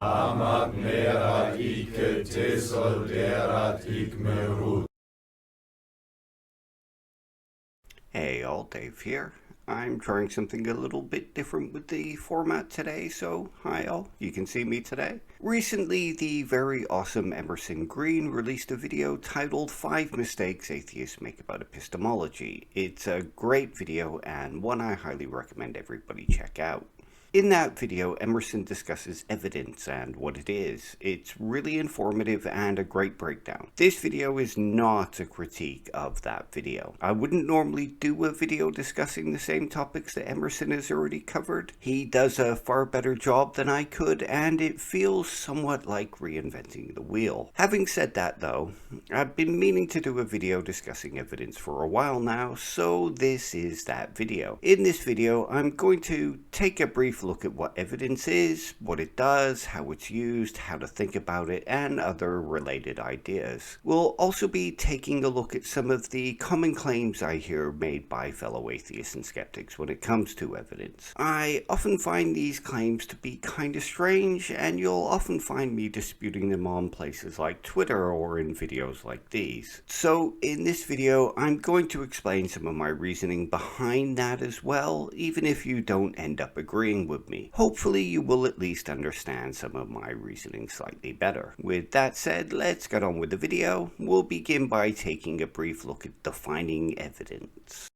Amat merat ike tesolderat igmerut. Hey all, Dave here. I'm trying something a little bit different with the format today, so hi all, you can see me today. Recently, the very awesome Emerson Green released a video titled 5 Mistakes Atheists Make About Epistemology. It's a great video and one I highly recommend everybody check out. In that video, Emerson discusses evidence and what it is. It's really informative and a great breakdown. This video is not a critique of that video. I wouldn't normally do a video discussing the same topics that Emerson has already covered. He does a far better job than I could, and it feels somewhat like reinventing the wheel. Having said that though, I've been meaning to do a video discussing evidence for a while now, so this is that video. In this video, I'm going to take a brief look at what evidence is, what it does, how it's used, how to think about it, and other related ideas. We'll also be taking a look at some of the common claims I hear made by fellow atheists and skeptics when it comes to evidence. I often find these claims to be kind of strange, and you'll often find me disputing them on places like Twitter or in videos like these. So in this video, I'm going to explain some of my reasoning behind that as well, even if you don't end up agreeing with me. Hopefully you will at least understand some of my reasoning slightly better. With that said, let's get on with the video. We'll begin by taking a brief look at defining evidence.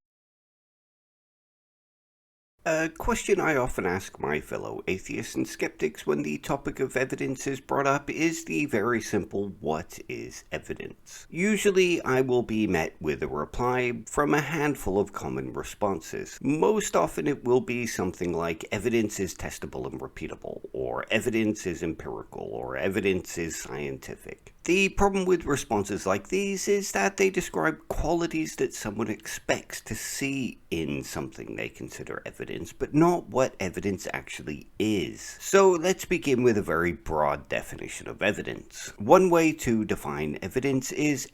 A question I often ask my fellow atheists and skeptics when the topic of evidence is brought up is the very simple, what is evidence? Usually I will be met with a reply from a handful of common responses. Most often it will be something like evidence is testable and repeatable, or evidence is empirical, or evidence is scientific. The problem with responses like these is that they describe qualities that someone expects to see in something they consider evidence, but not what evidence actually is. So let's begin with a very broad definition of evidence. One way to define evidence is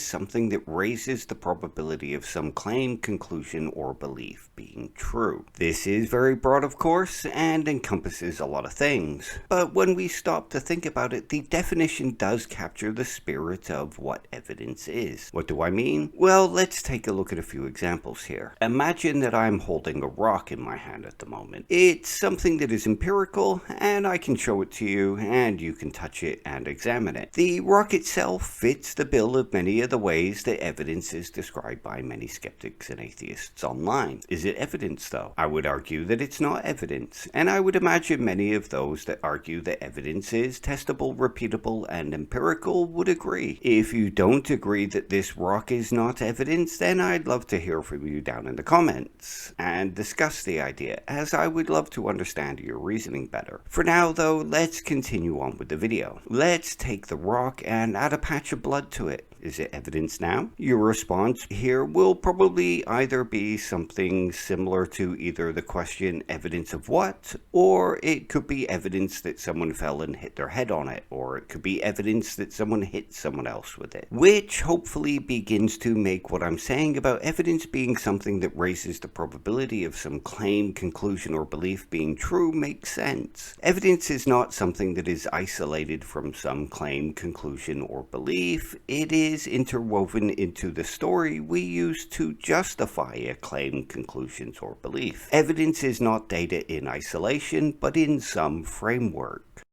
something that raises the probability of some claim, conclusion, or belief being true. This is very broad, of course, and encompasses a lot of things. But when we stop to think about it, the definition does capture the spirit of what evidence is. What do I mean? Well, let's take a look at a few examples here. Imagine that I'm holding a rock in my hand at the moment. It's something that is empirical, and I can show it to you, and you can touch it and examine it. The rock itself fits the bill of many of the ways that evidence is described by many skeptics and atheists online. Is it evidence though? I would argue that it's not evidence, and I would imagine many of those that argue that evidence is testable, repeatable, and empirical would agree. If you don't agree that this rock is not evidence, then I'd love to hear from you down in the comments and discuss the idea, as I would love to understand your reasoning better. For now though, let's continue on with the video. Let's take the rock and add a patch of blood to it. Is it evidence now? Your response here will probably either be something similar to either the question evidence of what, or it could be evidence that someone fell and hit their head on it, or it could be evidence that someone hit someone else with it, which hopefully begins to make what I'm saying about evidence being something that raises the probability of some claim, conclusion, or belief being true make sense. Evidence is not something that is isolated from some claim, conclusion, or belief. It is interwoven into the story we use to justify a claim, conclusions, or belief. Evidence is not data in isolation, but in some framework.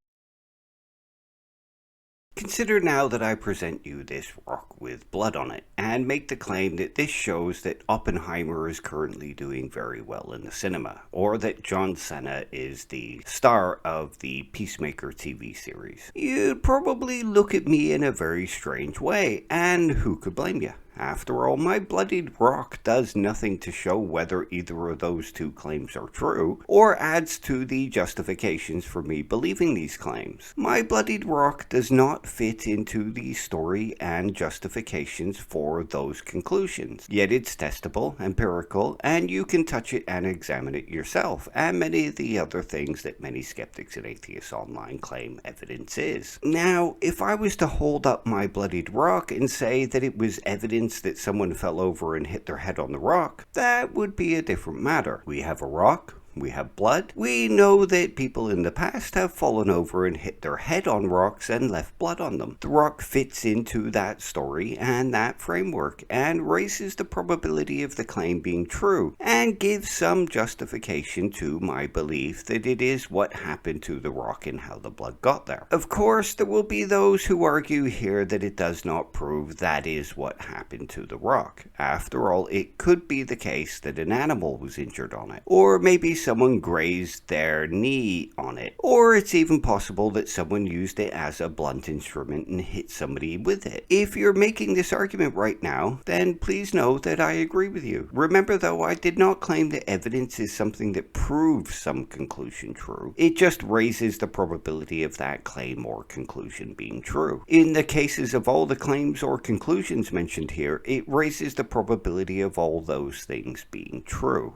Consider now that I present you this rock with blood on it, and make the claim that this shows that Oppenheimer is currently doing very well in the cinema, or that John Cena is the star of the Peacemaker TV series. You'd probably look at me in a very strange way, and who could blame you? After all, my bloodied rock does nothing to show whether either of those two claims are true, or adds to the justifications for me believing these claims. My bloodied rock does not fit into the story and justifications for those conclusions. Yet it's testable, empirical, and you can touch it and examine it yourself, and many of the other things that many skeptics and atheists online claim evidence is. Now, if I was to hold up my bloodied rock and say that it was evidence that someone fell over and hit their head on the rock, that would be a different matter. We have a rock, We have blood. We know that people in the past have fallen over and hit their head on rocks and left blood on them. The rock fits into that story and that framework and raises the probability of the claim being true and gives some justification to my belief that it is what happened to the rock and how the blood got there. Of course, there will be those who argue here that it does not prove that is what happened to the rock. After all, it could be the case that an animal was injured on it, or maybe someone grazed their knee on it, or it's even possible that someone used it as a blunt instrument and hit somebody with it. If you're making this argument right now, then please know that I agree with you. Remember though, I did not claim that evidence is something that proves some conclusion true. It just raises the probability of that claim or conclusion being true. In the cases of all the claims or conclusions mentioned here, it raises the probability of all those things being true.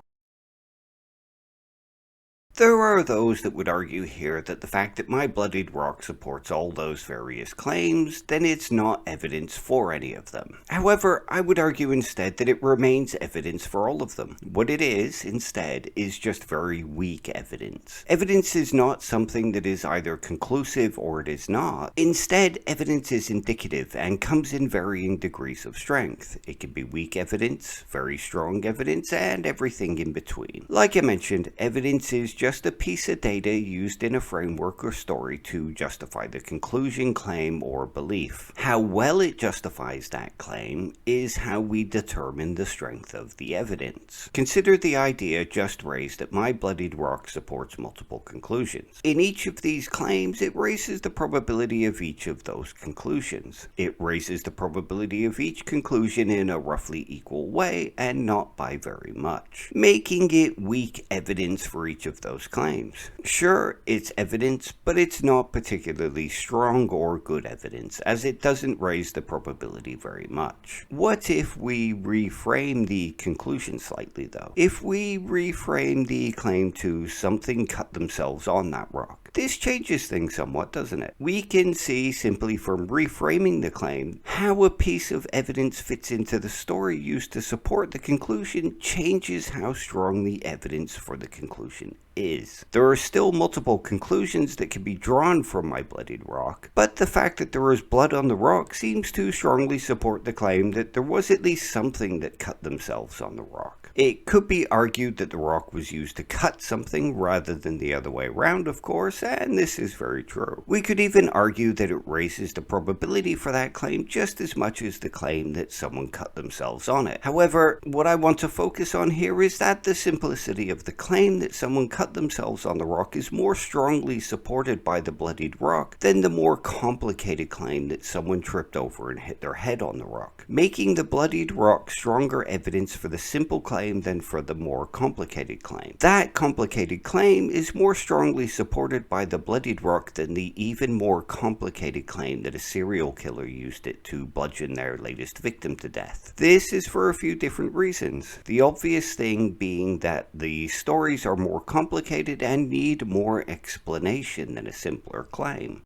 There are those that would argue here that the fact that my bloodied rock supports all those various claims, then it's not evidence for any of them. However, I would argue instead that it remains evidence for all of them. What it is, instead, is just very weak evidence. Evidence is not something that is either conclusive or it is not. Instead, evidence is indicative and comes in varying degrees of strength. It can be weak evidence, very strong evidence, and everything in between. Like I mentioned, evidence is just a piece of data used in a framework or story to justify the conclusion, claim, or belief. How well it justifies that claim is how we determine the strength of the evidence. Consider the idea just raised that my bloodied rock supports multiple conclusions. In each of these claims, it raises the probability of each of those conclusions. It raises the probability of each conclusion in a roughly equal way and not by very much, making it weak evidence for each of those claims. Sure, it's evidence, but it's not particularly strong or good evidence, as it doesn't raise the probability very much. What if we reframe the conclusion slightly, though? If we reframe the claim to something cut themselves on that rock, this changes things somewhat, doesn't it? We can see simply from reframing the claim how a piece of evidence fits into the story used to support the conclusion changes how strong the evidence for the conclusion is. There are still multiple conclusions that can be drawn from my bloodied rock, but the fact that there is blood on the rock seems to strongly support the claim that there was at least something that cut themselves on the rock. It could be argued that the rock was used to cut something rather than the other way around, of course, and this is very true. We could even argue that it raises the probability for that claim just as much as the claim that someone cut themselves on it. However, what I want to focus on here is that the simplicity of the claim that someone cut themselves on the rock is more strongly supported by the bloodied rock than the more complicated claim that someone tripped over and hit their head on the rock, making the bloodied rock stronger evidence for the simple claim than for the more complicated claim. That complicated claim is more strongly supported by the bloodied rock than the even more complicated claim that a serial killer used it to bludgeon their latest victim to death. This is for a few different reasons. The obvious thing being that the stories are more complicated and need more explanation than a simpler claim.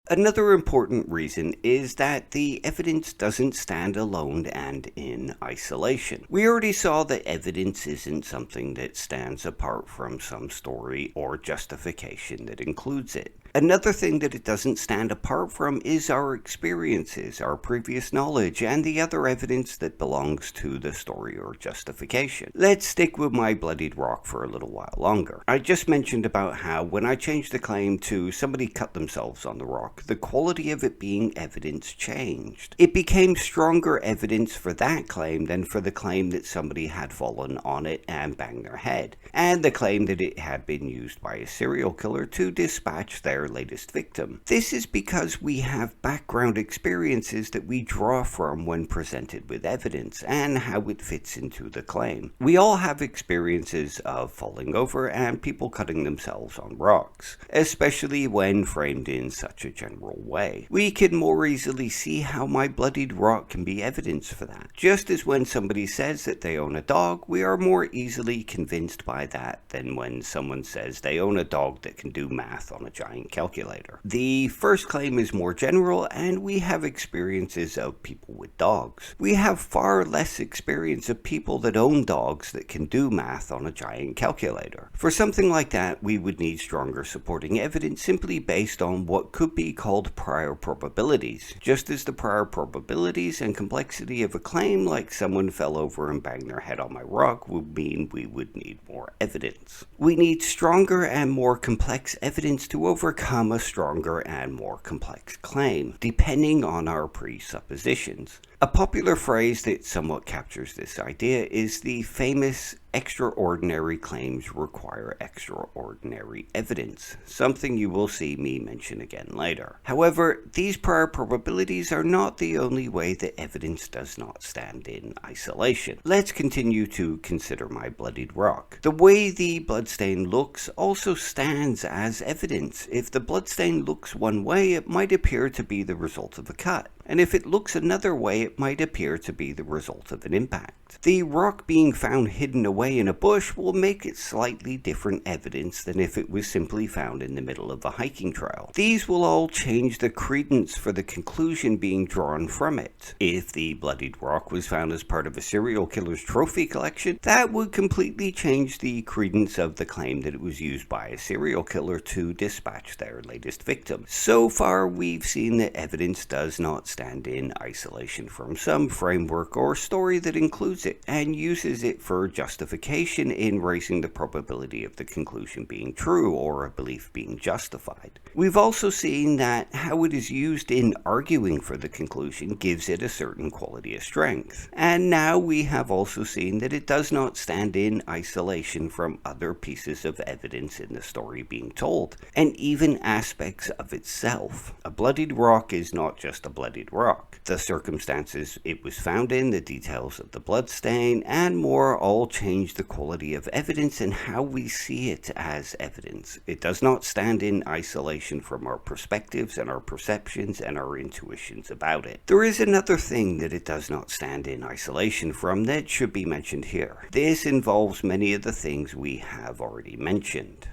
Another important reason is that the evidence doesn't stand alone and in isolation. We already saw that evidence isn't something that stands apart from some story or justification that includes it. Another thing that it doesn't stand apart from is our experiences, our previous knowledge, and the other evidence that belongs to the story or justification. Let's stick with my bloodied rock for a little while longer. I just mentioned about how when I changed the claim to somebody cut themselves on the rock, the quality of it being evidence changed. It became stronger evidence for that claim than for the claim that somebody had fallen on it and banged their head, and the claim that it had been used by a serial killer to dispatch their latest victim. This is because we have background experiences that we draw from when presented with evidence and how it fits into the claim. We all have experiences of falling over and people cutting themselves on rocks, especially when framed in such a general way. We can more easily see how my bloodied rock can be evidence for that. Just as when somebody says that they own a dog, we are more easily convinced by that than when someone says they own a dog that can do math on a giant calculator. The first claim is more general, and we have experiences of people with dogs. We have far less experience of people that own dogs that can do math on a giant calculator. For something like that, we would need stronger supporting evidence simply based on what could be called prior probabilities, just as the prior probabilities and complexity of a claim like someone fell over and banged their head on my rock would mean we would need more evidence. We need stronger and more complex evidence to overcome a stronger and more complex claim, depending on our presuppositions. A popular phrase that somewhat captures this idea is the famous extraordinary claims require extraordinary evidence, something you will see me mention again later. However, these prior probabilities are not the only way that evidence does not stand in isolation. Let's continue to consider my bloodied rock. The way the bloodstain looks also stands as evidence. If the bloodstain looks one way, it might appear to be the result of a cut. And if it looks another way, it might appear to be the result of an impact. The rock being found hidden away in a bush will make it slightly different evidence than if it was simply found in the middle of a hiking trail. These will all change the credence for the conclusion being drawn from it. If the bloodied rock was found as part of a serial killer's trophy collection, that would completely change the credence of the claim that it was used by a serial killer to dispatch their latest victim. So far, we've seen that evidence does not stand in isolation from some framework or story that includes it and uses it for justification in raising the probability of the conclusion being true or a belief being justified. We've also seen that how it is used in arguing for the conclusion gives it a certain quality of strength. And now we have also seen that it does not stand in isolation from other pieces of evidence in the story being told, and even aspects of itself. A bloodied rock is not just a bloodied rock. The circumstances it was found in, the details of the bloodstain, and more all change the quality of evidence and how we see it as evidence. It does not stand in isolation from our perspectives and our perceptions and our intuitions about it. There is another thing that it does not stand in isolation from that should be mentioned here. This involves many of the things we have already mentioned.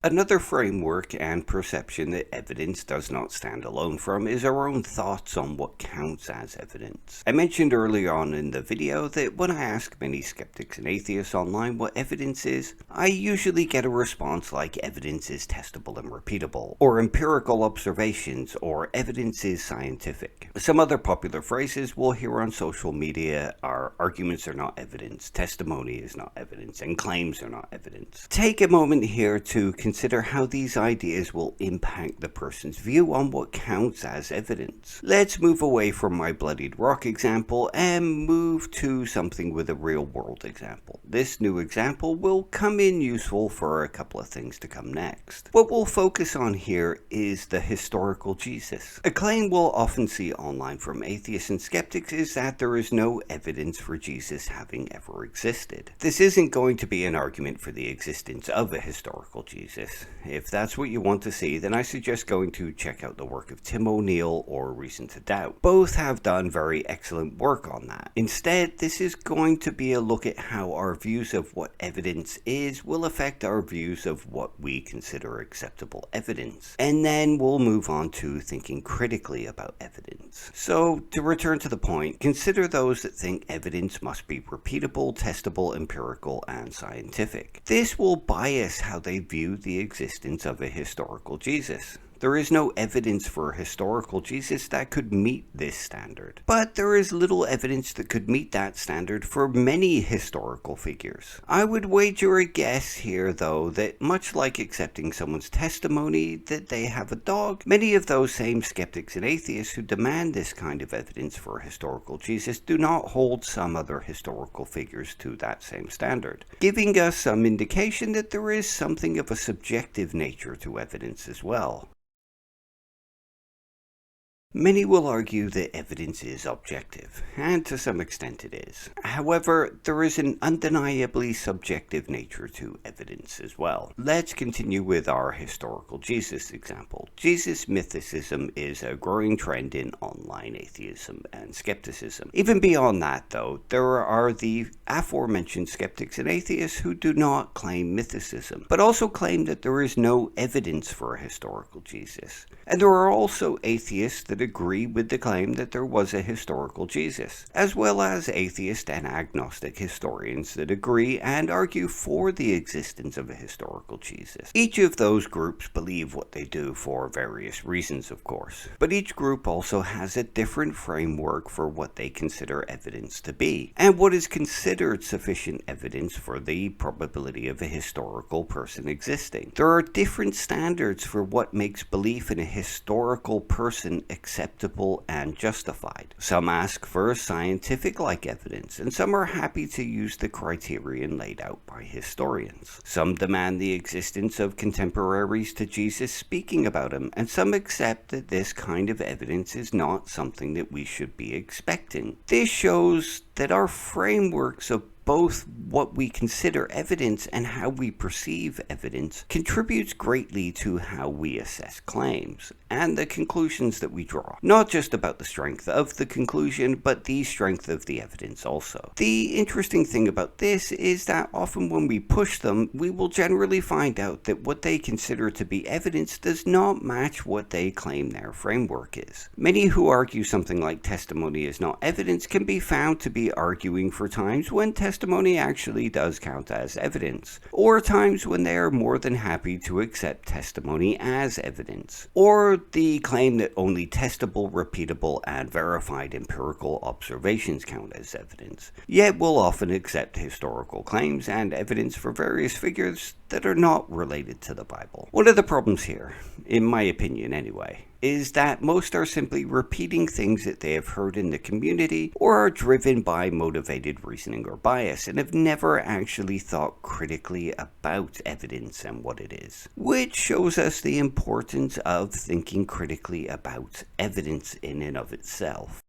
Another framework and perception that evidence does not stand alone from is our own thoughts on what counts as evidence. I mentioned early on in the video that when I ask many skeptics and atheists online what evidence is, I usually get a response like evidence is testable and repeatable, or empirical observations, or evidence is scientific. Some other popular phrases we'll hear on social media are arguments are not evidence, testimony is not evidence, and claims are not evidence. Take a moment here to consider how these ideas will impact the person's view on what counts as evidence. Let's move away from my bloodied rock example and move to something with a real-world example. This new example will come in useful for a couple of things to come next. What we'll focus on here is the historical Jesus. A claim we'll often see online from atheists and skeptics is that there is no evidence for Jesus having ever existed. This isn't going to be an argument for the existence of a historical Jesus. If that's what you want to see, then I suggest going to check out the work of Tim O'Neill or Reason to Doubt. Both have done very excellent work on that. Instead, this is going to be a look at how our views of what evidence is will affect our views of what we consider acceptable evidence. And then we'll move on to thinking critically about evidence. So, to return to the point, consider those that think evidence must be repeatable, testable, empirical, and scientific. This will bias how they view the existence of a historical Jesus. There is no evidence for a historical Jesus that could meet this standard. But there is little evidence that could meet that standard for many historical figures. I would wager a guess here, though, that much like accepting someone's testimony that they have a dog, many of those same skeptics and atheists who demand this kind of evidence for a historical Jesus do not hold some other historical figures to that same standard, giving us some indication that there is something of a subjective nature to evidence as well. Many will argue that evidence is objective, and to some extent it is. However, there is an undeniably subjective nature to evidence as well. Let's continue with our historical Jesus example. Jesus mythicism is a growing trend in online atheism and skepticism. Even beyond that, though, there are the aforementioned skeptics and atheists who do not claim mythicism, but also claim that there is no evidence for a historical Jesus. And there are also atheists that agree with the claim that there was a historical Jesus, as well as atheist and agnostic historians that agree and argue for the existence of a historical Jesus. Each of those groups believe what they do for various reasons, of course, but each group also has a different framework for what they consider evidence to be, and what is considered sufficient evidence for the probability of a historical person existing. There are different standards for what makes belief in a historical person acceptable and justified. Some ask for scientific-like evidence, and some are happy to use the criterion laid out by historians. Some demand the existence of contemporaries to Jesus speaking about him, and some accept that this kind of evidence is not something that we should be expecting. This shows that our frameworks of both what we consider evidence and how we perceive evidence contributes greatly to how we assess claims and the conclusions that we draw. Not just about the strength of the conclusion, but the strength of the evidence also. The interesting thing about this is that often when we push them, we will generally find out that what they consider to be evidence does not match what they claim their framework is. Many who argue something like testimony is not evidence can be found to be arguing for times when testimony actually does count as evidence, or times when they are more than happy to accept testimony as evidence, or the claim that only testable, repeatable, and verified empirical observations count as evidence, yet will often accept historical claims and evidence for various figures that are not related to the Bible. One of the problems here, in my opinion anyway, is that most are simply repeating things that they have heard in the community or are driven by motivated reasoning or bias and have never actually thought critically about evidence and what it is, which shows us the importance of thinking critically about evidence in and of itself.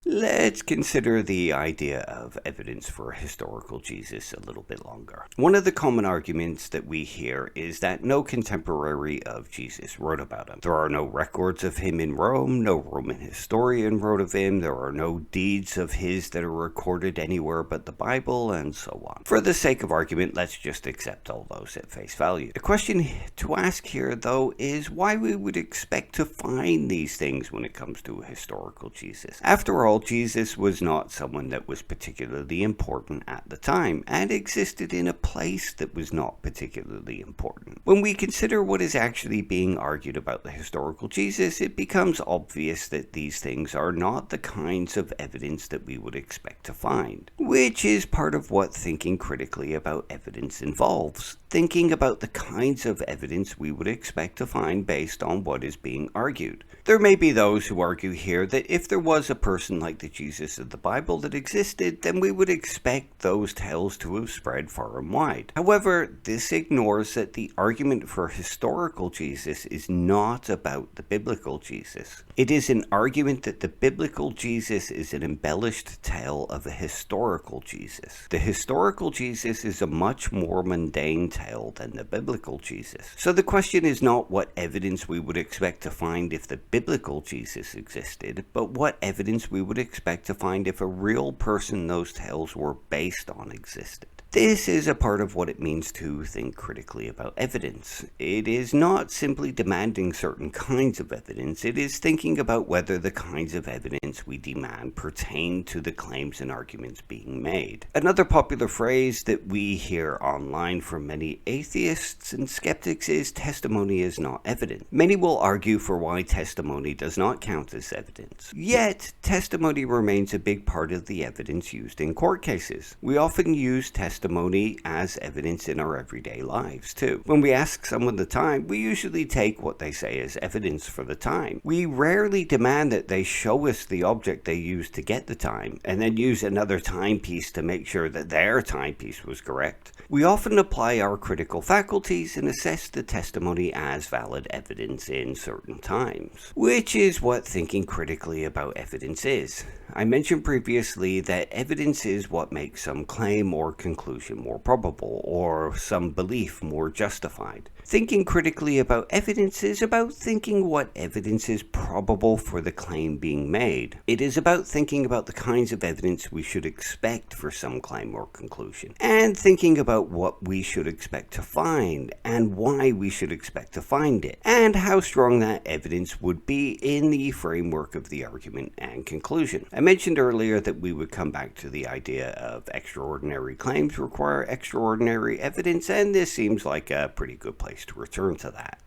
Let's consider the idea of evidence for a historical Jesus a little bit longer. One of the common arguments that we hear is that no contemporary of Jesus wrote about him. There are no records of him in Rome, no Roman historian wrote of him, there are no deeds of his that are recorded anywhere but the Bible, and so on. For the sake of argument, let's just accept all those at face value. The question to ask here, though, is why we would expect to find these things when it comes to a historical Jesus. After all, Jesus was not someone that was particularly important at the time and existed in a place that was not particularly important. When we consider what is actually being argued about the historical Jesus, it becomes obvious that these things are not the kinds of evidence that we would expect to find, which is part of what thinking critically about evidence involves. Thinking about the kinds of evidence we would expect to find based on what is being argued. There may be those who argue here that if there was a person like the Jesus of the Bible that existed, then we would expect those tales to have spread far and wide. However, this ignores that the argument for historical Jesus is not about the biblical Jesus. It is an argument that the biblical Jesus is an embellished tale of a historical Jesus. The historical Jesus is a much more mundane tale than the biblical Jesus. So the question is not what evidence we would expect to find if the biblical Jesus existed, but what evidence we would expect to find if a real person those tales were based on existed. This is a part of what it means to think critically about evidence. It is not simply demanding certain kinds of evidence, it is thinking about whether the kinds of evidence we demand pertain to the claims and arguments being made. Another popular phrase that we hear online from many atheists and skeptics is testimony is not evidence. Many will argue for why testimony does not count as evidence. Yet, testimony remains a big part of the evidence used in court cases. We often use testimony testimony as evidence in our everyday lives too. When we ask someone the time, we usually take what they say as evidence for the time. We rarely demand that they show us the object they used to get the time, and then use another timepiece to make sure that their timepiece was correct. We often apply our critical faculties and assess the testimony as valid evidence in certain times, which is what thinking critically about evidence is. I mentioned previously that evidence is what makes some claim or conclusion more probable, or some belief more justified. Thinking critically about evidence is about thinking what evidence is probable for the claim being made. It is about thinking about the kinds of evidence we should expect for some claim or conclusion, and thinking about what we should expect to find, and why we should expect to find it, and how strong that evidence would be in the framework of the argument and conclusion. I mentioned earlier that we would come back to the idea of extraordinary claims require extraordinary evidence, and this seems like a pretty good place to return to that.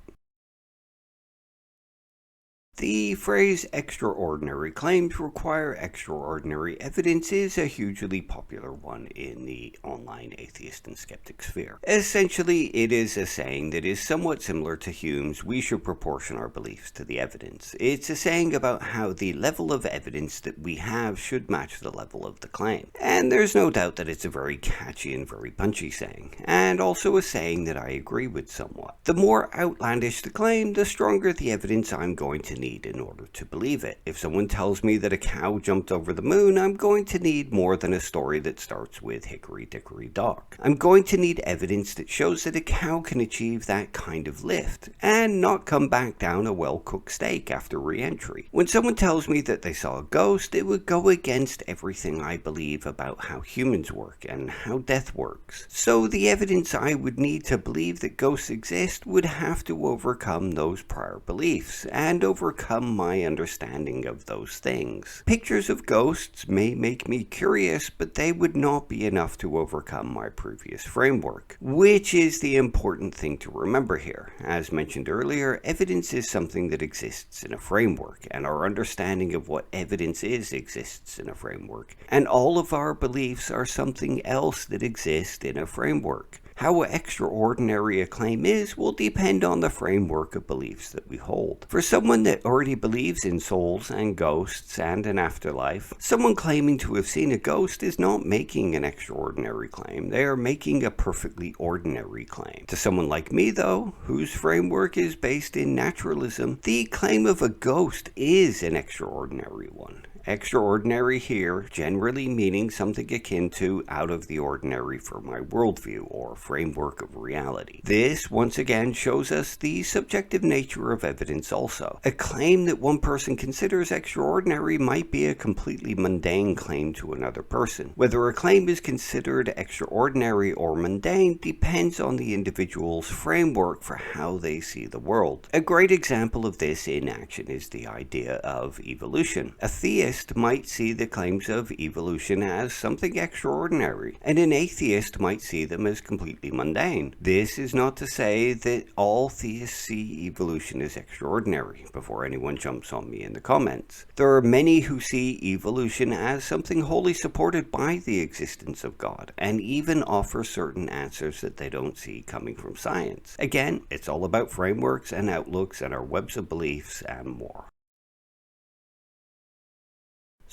The phrase extraordinary claims require extraordinary evidence is a hugely popular one in the online atheist and skeptic sphere. Essentially, it is a saying that is somewhat similar to Hume's "we should proportion our beliefs to the evidence." It's a saying about how the level of evidence that we have should match the level of the claim. And there's no doubt that it's a very catchy and very punchy saying, and also a saying that I agree with somewhat. The more outlandish the claim, the stronger the evidence I'm going to need in order to believe it. If someone tells me that a cow jumped over the moon, I'm going to need more than a story that starts with hickory dickory dock. I'm going to need evidence that shows that a cow can achieve that kind of lift and not come back down a well-cooked steak after re-entry. When someone tells me that they saw a ghost, it would go against everything I believe about how humans work and how death works. So the evidence I would need to believe that ghosts exist would have to overcome those prior beliefs and overcome my understanding of those things. Pictures of ghosts may make me curious, but they would not be enough to overcome my previous framework, which is the important thing to remember here. As mentioned earlier, evidence is something that exists in a framework, and our understanding of what evidence is exists in a framework, and all of our beliefs are something else that exists in a framework. How extraordinary a claim is will depend on the framework of beliefs that we hold. For someone that already believes in souls and ghosts and an afterlife, someone claiming to have seen a ghost is not making an extraordinary claim. They are making a perfectly ordinary claim. To someone like me, though, whose framework is based in naturalism, the claim of a ghost is an extraordinary one. Extraordinary here generally meaning something akin to out of the ordinary for my worldview or framework of reality. This once again shows us the subjective nature of evidence also. A claim that one person considers extraordinary might be a completely mundane claim to another person. Whether a claim is considered extraordinary or mundane depends on the individual's framework for how they see the world. A great example of this in action is the idea of evolution. A theist might see the claims of evolution as something extraordinary, and an atheist might see them as completely mundane. This is not to say that all theists see evolution as extraordinary, before anyone jumps on me in the comments. There are many who see evolution as something wholly supported by the existence of God, and even offer certain answers that they don't see coming from science. Again, it's all about frameworks and outlooks and our webs of beliefs and more.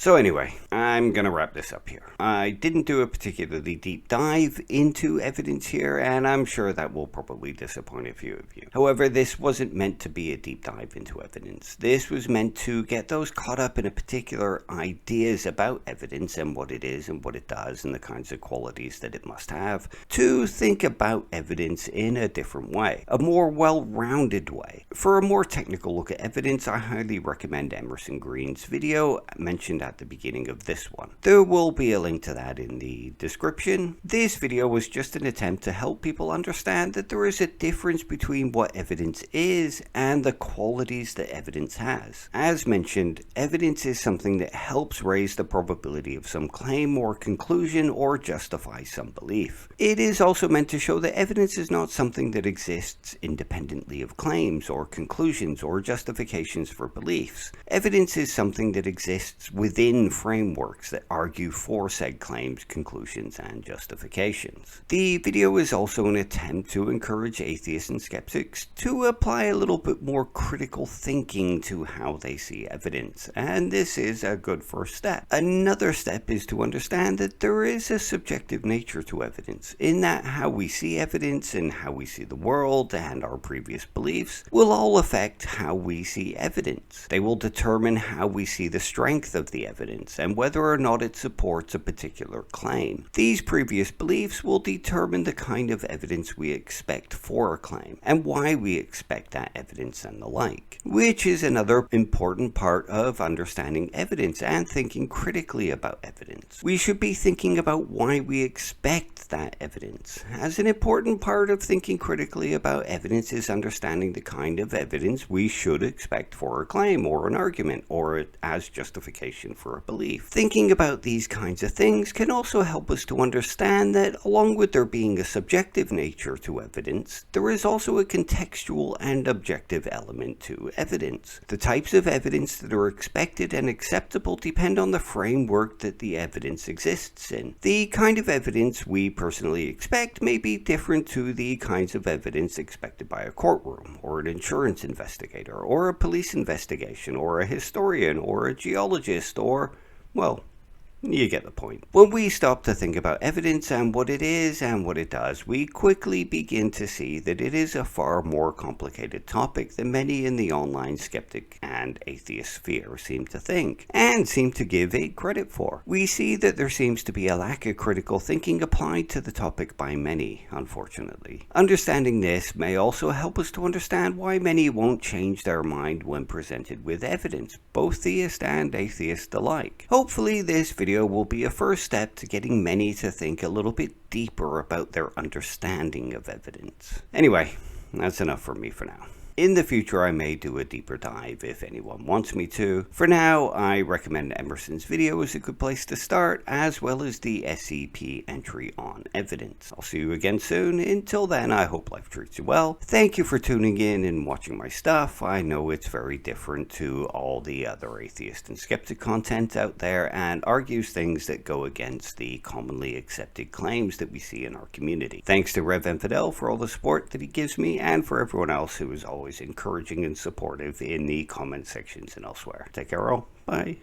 So anyway, I'm going to wrap this up here. I didn't do a particularly deep dive into evidence here, and I'm sure that will probably disappoint a few of you. However, this wasn't meant to be a deep dive into evidence. This was meant to get those caught up in a particular ideas about evidence and what it is and what it does and the kinds of qualities that it must have, to think about evidence in a different way, a more well-rounded way. For a more technical look at evidence, I highly recommend Emerson Green's video mentioned at the beginning of this one. There will be a link to that in the description. This video was just an attempt to help people understand that there is a difference between what evidence is and the qualities that evidence has. As mentioned, evidence is something that helps raise the probability of some claim or conclusion or justify some belief. It is also meant to show that evidence is not something that exists independently of claims or conclusions or justifications for beliefs. Evidence is something that exists within within frameworks that argue for said claims, conclusions, and justifications. The video is also an attempt to encourage atheists and skeptics to apply a little bit more critical thinking to how they see evidence, and this is a good first step. Another step is to understand that there is a subjective nature to evidence, in that how we see evidence and how we see the world and our previous beliefs will all affect how we see evidence. They will determine how we see the strength of the evidence and whether or not it supports a particular claim. These previous beliefs will determine the kind of evidence we expect for a claim and why we expect that evidence and the like, which is another important part of understanding evidence and thinking critically about evidence. We should be thinking about why we expect that evidence. As an important part of thinking critically about evidence is understanding the kind of evidence we should expect for a claim or an argument or as justification for a belief. Thinking about these kinds of things can also help us to understand that along with there being a subjective nature to evidence, there is also a contextual and objective element to evidence. The types of evidence that are expected and acceptable depend on the framework that the evidence exists in. The kind of evidence we personally expect may be different to the kinds of evidence expected by a courtroom, or an insurance investigator, or a police investigation, or a historian, or a geologist, or, well, you get the point. When we stop to think about evidence and what it is and what it does, we quickly begin to see that it is a far more complicated topic than many in the online skeptic and atheist sphere seem to think, and seem to give it credit for. We see that there seems to be a lack of critical thinking applied to the topic by many, unfortunately. Understanding this may also help us to understand why many won't change their mind when presented with evidence, both theist and atheist alike. Hopefully this video will be a first step to getting many to think a little bit deeper about their understanding of evidence. Anyway, that's enough for me for now. In the future, I may do a deeper dive if anyone wants me to. For now, I recommend Emerson's video as a good place to start, as well as the SCP entry on evidence. I'll see you again soon. Until then, I hope life treats you well. Thank you for tuning in and watching my stuff. I know it's very different to all the other atheist and skeptic content out there and argues things that go against the commonly accepted claims that we see in our community. Thanks to Rev Infidel for all the support that he gives me, and for everyone else who is always encouraging and supportive in the comment sections and elsewhere. Take care all. Bye.